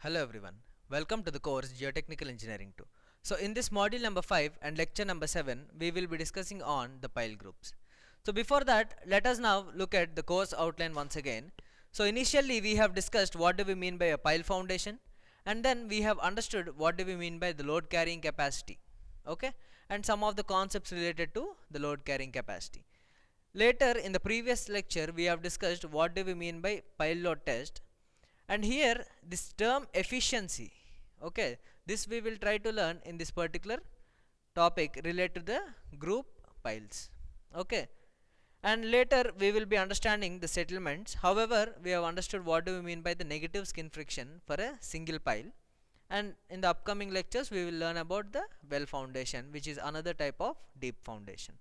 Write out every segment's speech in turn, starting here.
Hello everyone, welcome to the course Geotechnical Engineering 2. So in this module number 5 and lecture number 7, we will be discussing on the pile groups. So before that, let us now look at the course outline once again. So initially we have discussed what do we mean by a pile foundation, and then we have understood what do we mean by the load carrying capacity, okay, and some of the concepts related to the load carrying capacity. Later in the previous lecture we have discussed what do we mean by pile load test, and here this term efficiency, okay, this we will try to learn in this particular topic related to the group piles, okay. And later we will be understanding the settlements. However, we have understood what do we mean by the negative skin friction for a single pile, and in the upcoming lectures we will learn about the well foundation, which is another type of deep foundation,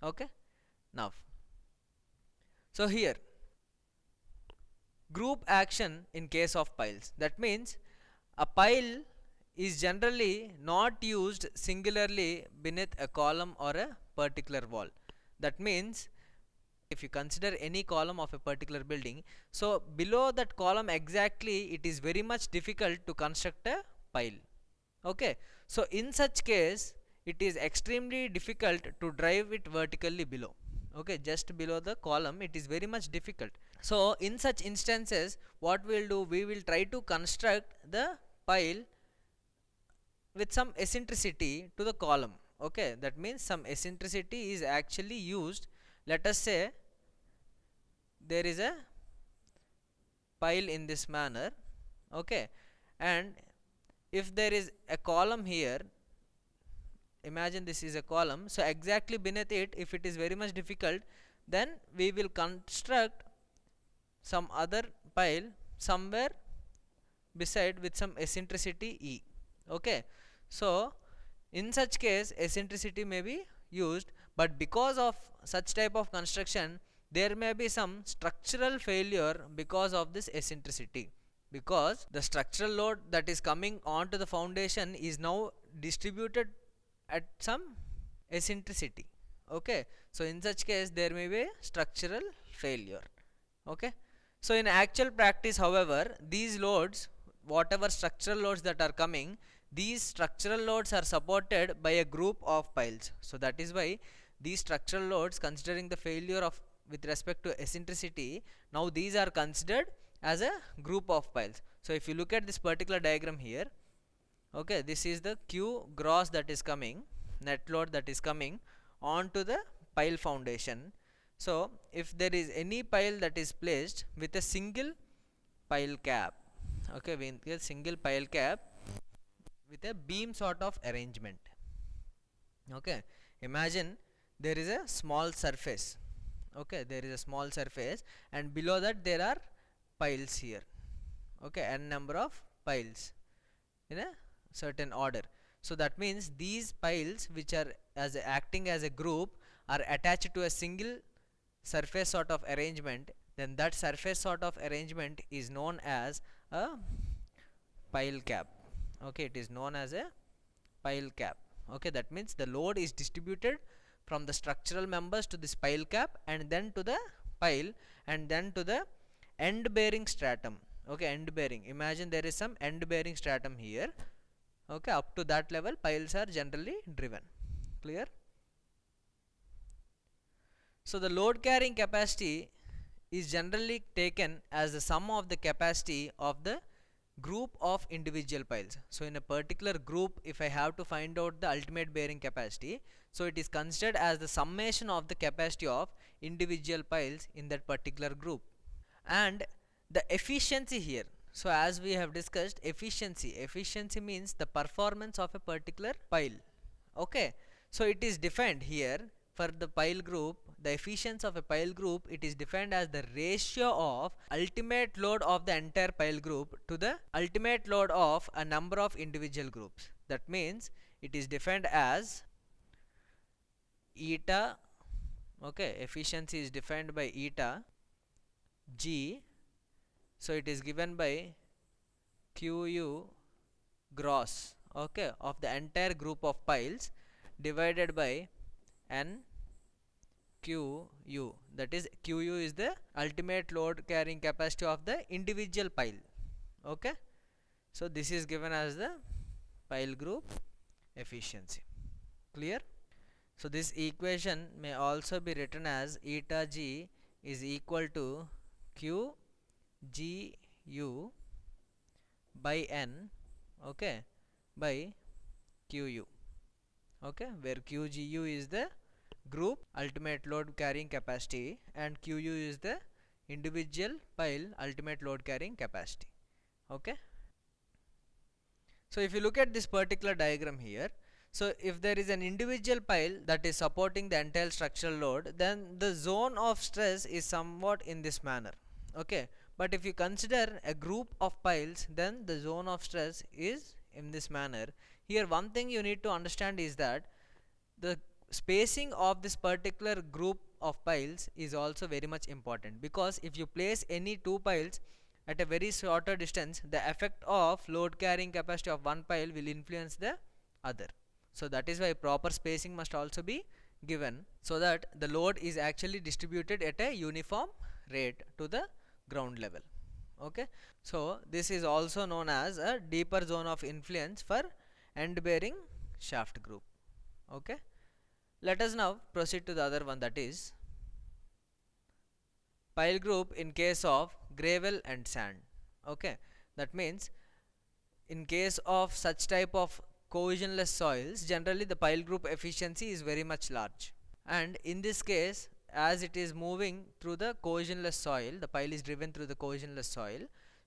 okay. Now, so here group action in case of piles, that means a pile is generally not used singularly beneath a column or a particular wall. That means if you consider any column of a particular building, so below that column exactly it is very much difficult to construct a pile, okay. So in such case it is extremely difficult to drive it vertically below, okay, just below the column it is very much difficult. So in such instances what we will do, we will try to construct the pile with some eccentricity to the column, okay. That means some eccentricity is actually used. Let us say there is a pile in this manner, okay, and if there is a column here, imagine this is a column, so exactly beneath it if it is very much difficult, then we will construct some other pile somewhere beside with some eccentricity E, okay. So in such case eccentricity may be used, but because of such type of construction there may be some structural failure because of this eccentricity, because the structural load that is coming onto the foundation is now distributed at some eccentricity, okay. So in such case there may be structural failure, okay. So in actual practice, however, these loads, whatever structural loads that are coming, these structural loads are supported by a group of piles. So that is why these structural loads, considering the failure of with respect to eccentricity, now these are considered as a group of piles. So if you look at this particular diagram here, okay, this is the Q gross that is coming, net load that is coming onto the pile foundation. So if there is any pile that is placed with a single pile cap, okay, with a single pile cap with a beam sort of arrangement, okay, imagine there is a small surface, okay, there is a small surface, and below that there are piles here, okay, n number of piles in a certain order. So that means these piles which are as acting as a group are attached to a single surface sort of arrangement, then that surface sort of arrangement is known as a pile cap, okay, it is known as a pile cap, okay. That means the load is distributed from the structural members to this pile cap, and then to the pile, and then to the end bearing stratum, okay, end bearing, imagine there is some end bearing stratum here, okay, up to that level piles are generally driven, clear. So the load carrying capacity is generally taken as the sum of the capacity of the group of individual piles. So in a particular group, if I have to find out the ultimate bearing capacity, so it is considered as the summation of the capacity of individual piles in that particular group. And the efficiency here, so as we have discussed, efficiency means the performance of a particular pile, okay. So it is defined here for the pile group, the efficiency of a pile group, it is defined as the ratio of ultimate load of the entire pile group to the ultimate load of a number of individual groups. That means it is defined as eta, okay, efficiency is defined by eta G, so it is given by QU gross, okay, of the entire group of piles divided by N QU, that is QU is the ultimate load carrying capacity of the individual pile, okay. So this is given as the pile group efficiency. Clear? So this equation may also be written as eta g is equal to q g u by n, okay, by qu, okay, where qgu is the group ultimate load carrying capacity and qu is the individual pile ultimate load carrying capacity. Okay, so if you look at this particular diagram here, so if there is an individual pile that is supporting the entire structural load, then the zone of stress is somewhat in this manner. Okay, but if you consider a group of piles, then the zone of stress is in this manner. Here one thing you need to understand is that the spacing of this particular group of piles is also very much important, because if you place any two piles at a very shorter distance, the effect of load carrying capacity of one pile will influence the other. So that is why proper spacing must also be given, so that the load is actually distributed at a uniform rate to the ground level. Okay, so this is also known as a deeper zone of influence for end bearing shaft group. Okay, let us now proceed to the other one, that is pile group in case of gravel and sand. Okay, that means in case of such type of cohesionless soils, generally the pile group efficiency is very much large, and in this case, as it is moving through the cohesionless soil, the pile is driven through the cohesionless soil,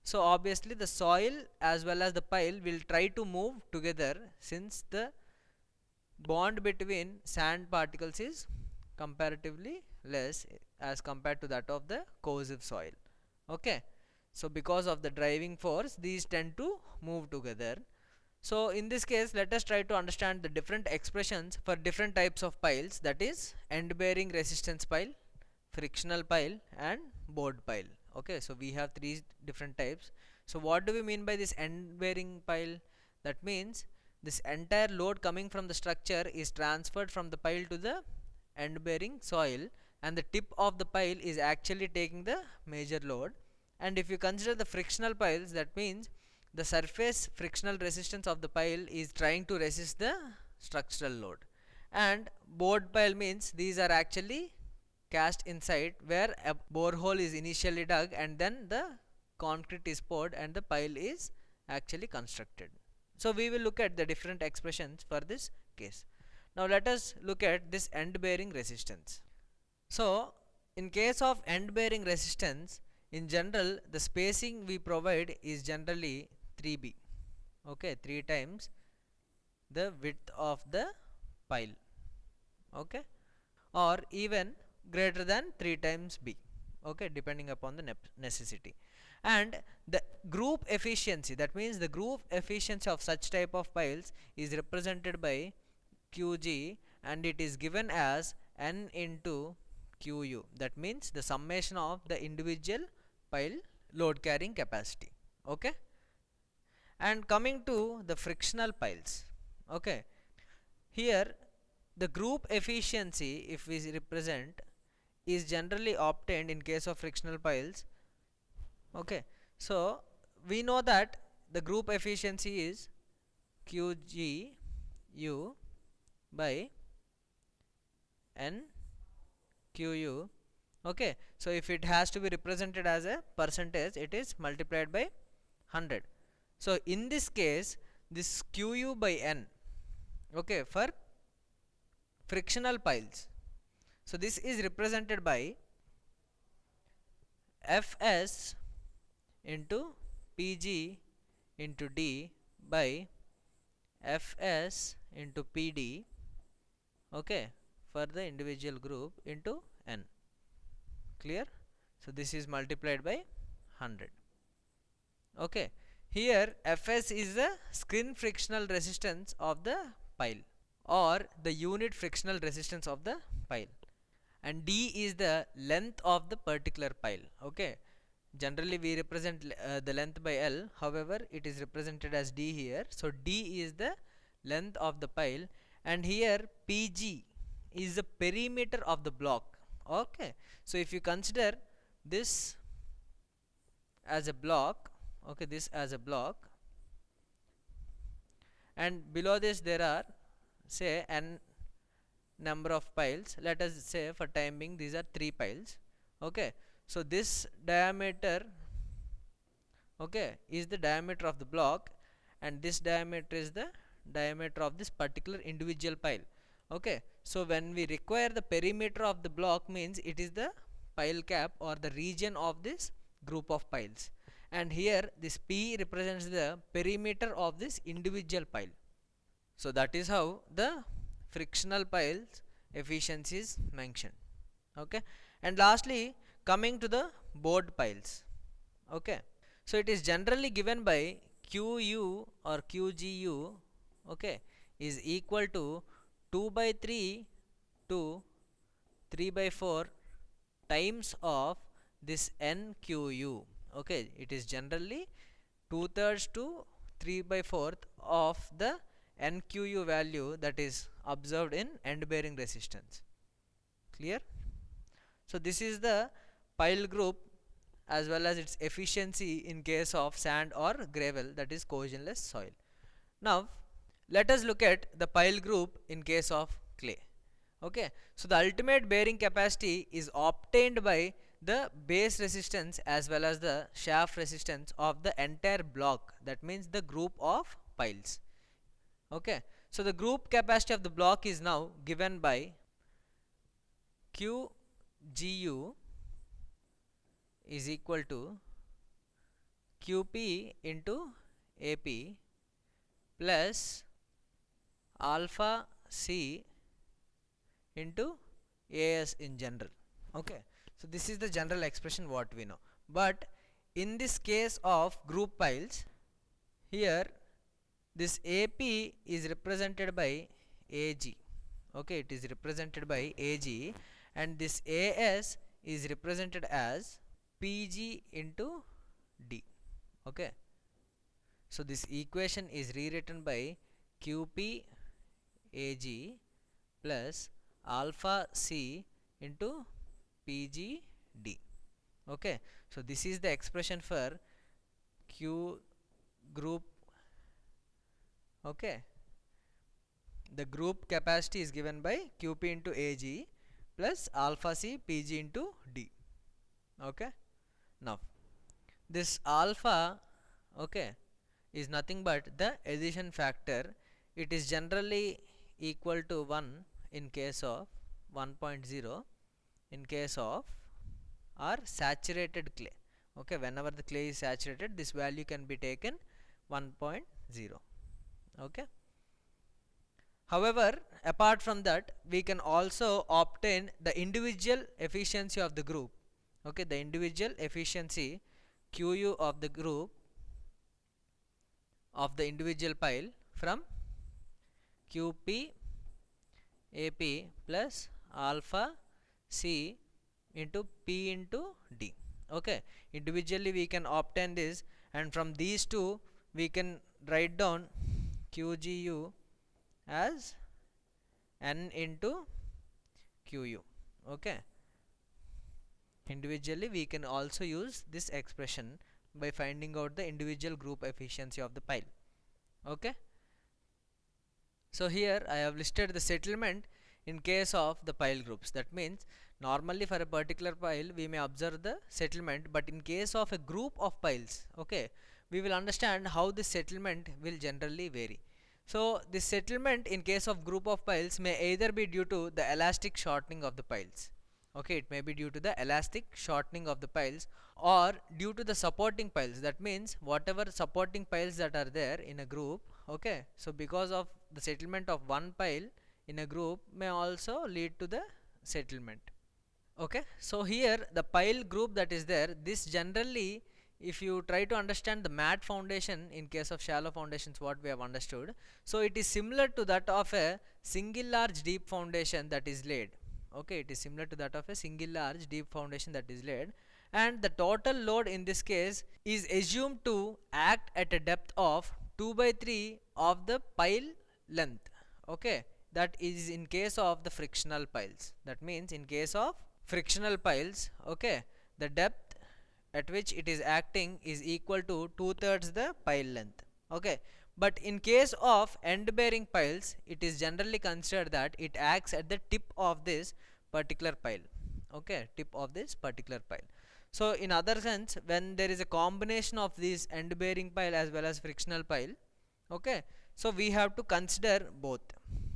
so obviously the soil as well as the pile will try to move together, since the bond between sand particles is comparatively less as compared to that of the cohesive soil. Okay, so because of the driving force, these tend to move together. So in this case, let us try to understand the different expressions for different types of piles, that is end bearing resistance pile, frictional pile and board pile. Okay, so we have three different types. So what do we mean by this end bearing pile? That means this entire load coming from the structure is transferred from the pile to the end bearing soil, and the tip of the pile is actually taking the major load. And if you consider the frictional piles, that means the surface frictional resistance of the pile is trying to resist the structural load. And board pile means these are actually cast inside, where a borehole is initially dug and then the concrete is poured and the pile is actually constructed. So we will look at the different expressions for this case. Now let us look at this end bearing resistance. So in case of end bearing resistance, in general the spacing we provide is generally 3b, okay, 3 times the width of the pile, okay, or even greater than 3 times b, okay, depending upon the necessity. And the group efficiency, that means the group efficiency of such type of piles is represented by qg, and it is given as n into qu, that means the summation of the individual pile load carrying capacity. Okay, and coming to the frictional piles, okay, here the group efficiency, if we represent, is generally obtained in case of frictional piles. Okay, so we know that the group efficiency is qgu by n qu. Okay, so if it has to be represented as a percentage, it is multiplied by 100. So in this case, this qu by n, okay, for frictional piles, so this is represented by fs into pg into d by fs into pd, okay, for the individual group into n. Clear? So this is multiplied by 100. Okay, here fs is the skin frictional resistance of the pile, or the unit frictional resistance of the pile, and d is the length of the particular pile. Okay, generally we represent the length by L, however it is represented as d here. So d is the length of the pile, and here pg is the perimeter of the block. Okay, so if you consider this as a block, okay, this as a block, and below this there are say n number of piles. Let us say for time being these are 3 piles. Okay, so this diameter, okay, is the diameter of the block, and this diameter is the diameter of this particular individual pile. Okay, so when we require the perimeter of the block, means it is the pile cap or the region of this group of piles, and here this P represents the perimeter of this individual pile. So that is how the frictional piles efficiency is mentioned. Okay, and lastly coming to the board piles. Okay, so it is generally given by QU or QGU, okay, is equal to 2 by 3 to 3 by 4 times of this NQU. Okay, it is generally 2/3 to 3 by 4th of the NQU value that is observed in end bearing resistance. Clear? So this is the pile group as well as its efficiency in case of sand or gravel, that is cohesionless soil. Now let us look at the pile group in case of clay. Okay, so the ultimate bearing capacity is obtained by the base resistance as well as the shaft resistance of the entire block, that means the group of piles. Okay, so the group capacity of the block is now given by QGU is equal to QP into AP plus alpha C into AS in general. Okay, so this is the general expression what we know, but in this case of group piles, here this AP is represented by AG. Okay, it is represented by AG, and this AS is represented as PG into D. Okay, so this equation is rewritten by QP AG plus alpha C into PG D. Okay, so this is the expression for Q group. Okay, the group capacity is given by QP into AG plus alpha C PG into D. Okay, now this alpha, okay, is nothing but the addition factor. It is generally equal to 1 in case of 1.0 in case of our saturated clay. Okay, whenever the clay is saturated, this value can be taken 1.0. Okay, however, apart from that, we can also obtain the individual efficiency of the group. Okay, the individual efficiency QU of the group of the individual pile from QP AP plus alpha C into P into D. Okay, individually we can obtain this, and from these two we can write down QGU as N into QU. Okay, individually we can also use this expression by finding out the individual group efficiency of the pile. Okay, so here I have listed the settlement in case of the pile groups. That means normally for a particular pile we may observe the settlement, but in case of a group of piles, okay, we will understand how the settlement will generally vary. So this settlement in case of group of piles may either be due to the elastic shortening of the piles. Okay, it may be due to the elastic shortening of the piles or due to the supporting piles. That means whatever supporting piles that are there in a group, okay, so because of the settlement of one pile in a group may also lead to the settlement. Okay, so here the pile group that is there, this generally, if you try to understand the mat foundation in case of shallow foundations, what we have understood, so it is similar to that of a single large deep foundation that is laid. Okay, it is similar to that of a single large deep foundation that is laid, and the total load in this case is assumed to act at a depth of 2 by 3 of the pile length. Okay, that is in case of the frictional piles. That means in case of frictional piles, okay, the depth at which it is acting is equal to 2/3 the pile length. Okay, But in case of end bearing piles, it is generally considered that it acts at the tip of this particular pile. Okay, tip of this particular pile. So in other sense, when there is a combination of these end bearing pile as well as frictional pile, okay, so we have to consider both.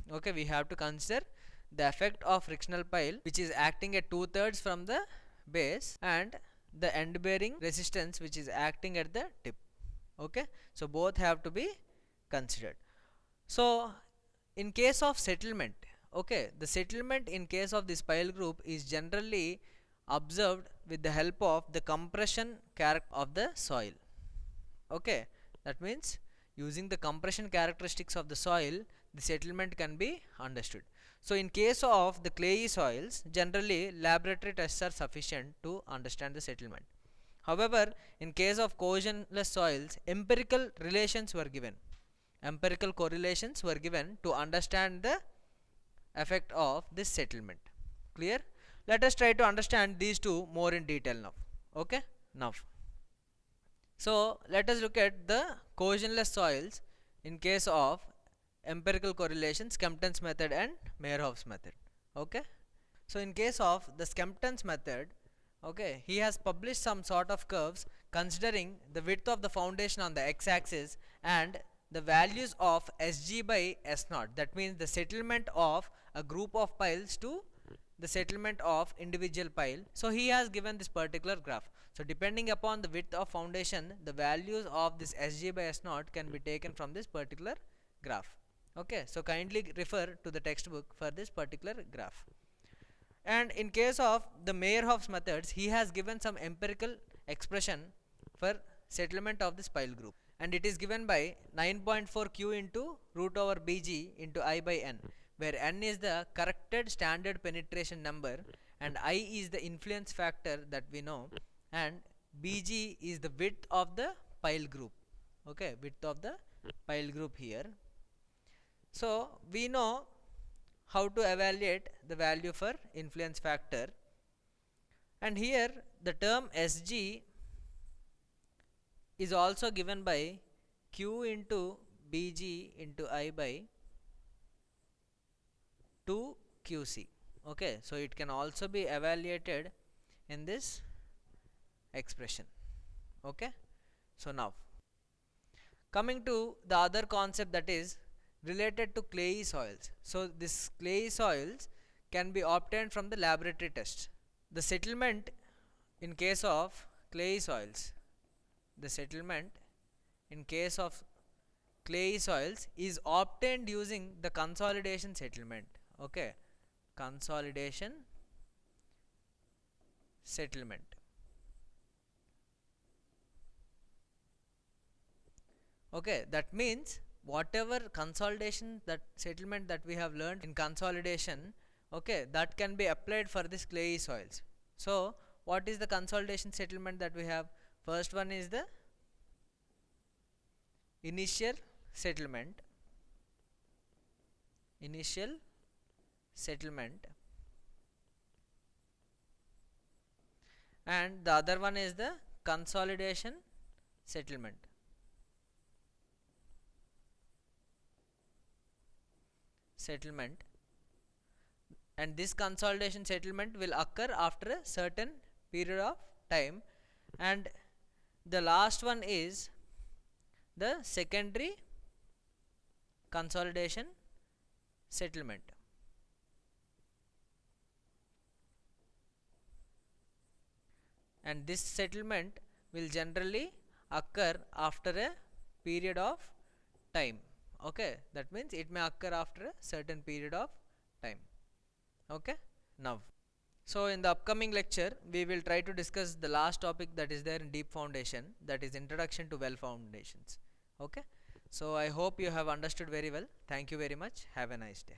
Okay, we have to consider the effect of frictional pile, which is acting at 2/3 from the base, and the end bearing resistance, which is acting at the tip. Okay, so both have to be considered. So in case of settlement, okay, the settlement in case of this pile group is generally observed with the help of the compression character of the soil. Okay, that means using the compression characteristics of the soil, the settlement can be understood. So in case of the clayey soils, generally laboratory tests are sufficient to understand the settlement. However, in case of cohesionless soils, empirical relations were given. Empirical correlations were given to understand the effect of this settlement. Clear? Let us try to understand these two more in detail now. Okay? Now, so let us look at the cohesionless soils in case of empirical correlations, Skempton's method and Meyerhoff's method. Okay? So in case of the Skempton's method, okay, he has published some sort of curves considering the width of the foundation on the x-axis and the values of Sg by S0. That means the settlement of a group of piles to the settlement of individual pile. So he has given this particular graph. So depending upon the width of foundation, the values of this Sg by S0 can be taken from this particular graph. Okay, so kindly refer to the textbook for this particular graph. And in case of the Meyerhoff's methods, he has given some empirical expression for settlement of this pile group, and it is given by 9.4 q into root over bg into I by n, where n is the corrected standard penetration number and I is the influence factor that we know, and bg is the width of the pile group. Okay, width of the pile group here. So we know how to evaluate the value for influence factor, and here the term Sg is also given by q into bg into I by 2 qc. Okay, so it can also be evaluated in this expression. Okay, so now coming to the other concept, that is related to clayey soils. So this clayey soils can be obtained from the laboratory test. The settlement in case of clayey soils, the settlement in case of clayey soils is obtained using the consolidation settlement. Okay, consolidation settlement. Okay, that means whatever consolidation, that settlement that we have learned in consolidation, okay, that can be applied for this clayey soils. So what is the consolidation settlement that we have? First one is the initial settlement, initial settlement, and the other one is the consolidation settlement. And this consolidation settlement will occur after a certain period of time, and the last one is the secondary consolidation settlement. And this settlement will generally occur after a period of time. Okay, that means it may occur after a certain period of time. Okay, now, so in the upcoming lecture we will try to discuss the last topic that is there in deep foundation, that is introduction to well foundations. Okay, so I hope you have understood very well. Thank you very much. Have a nice day.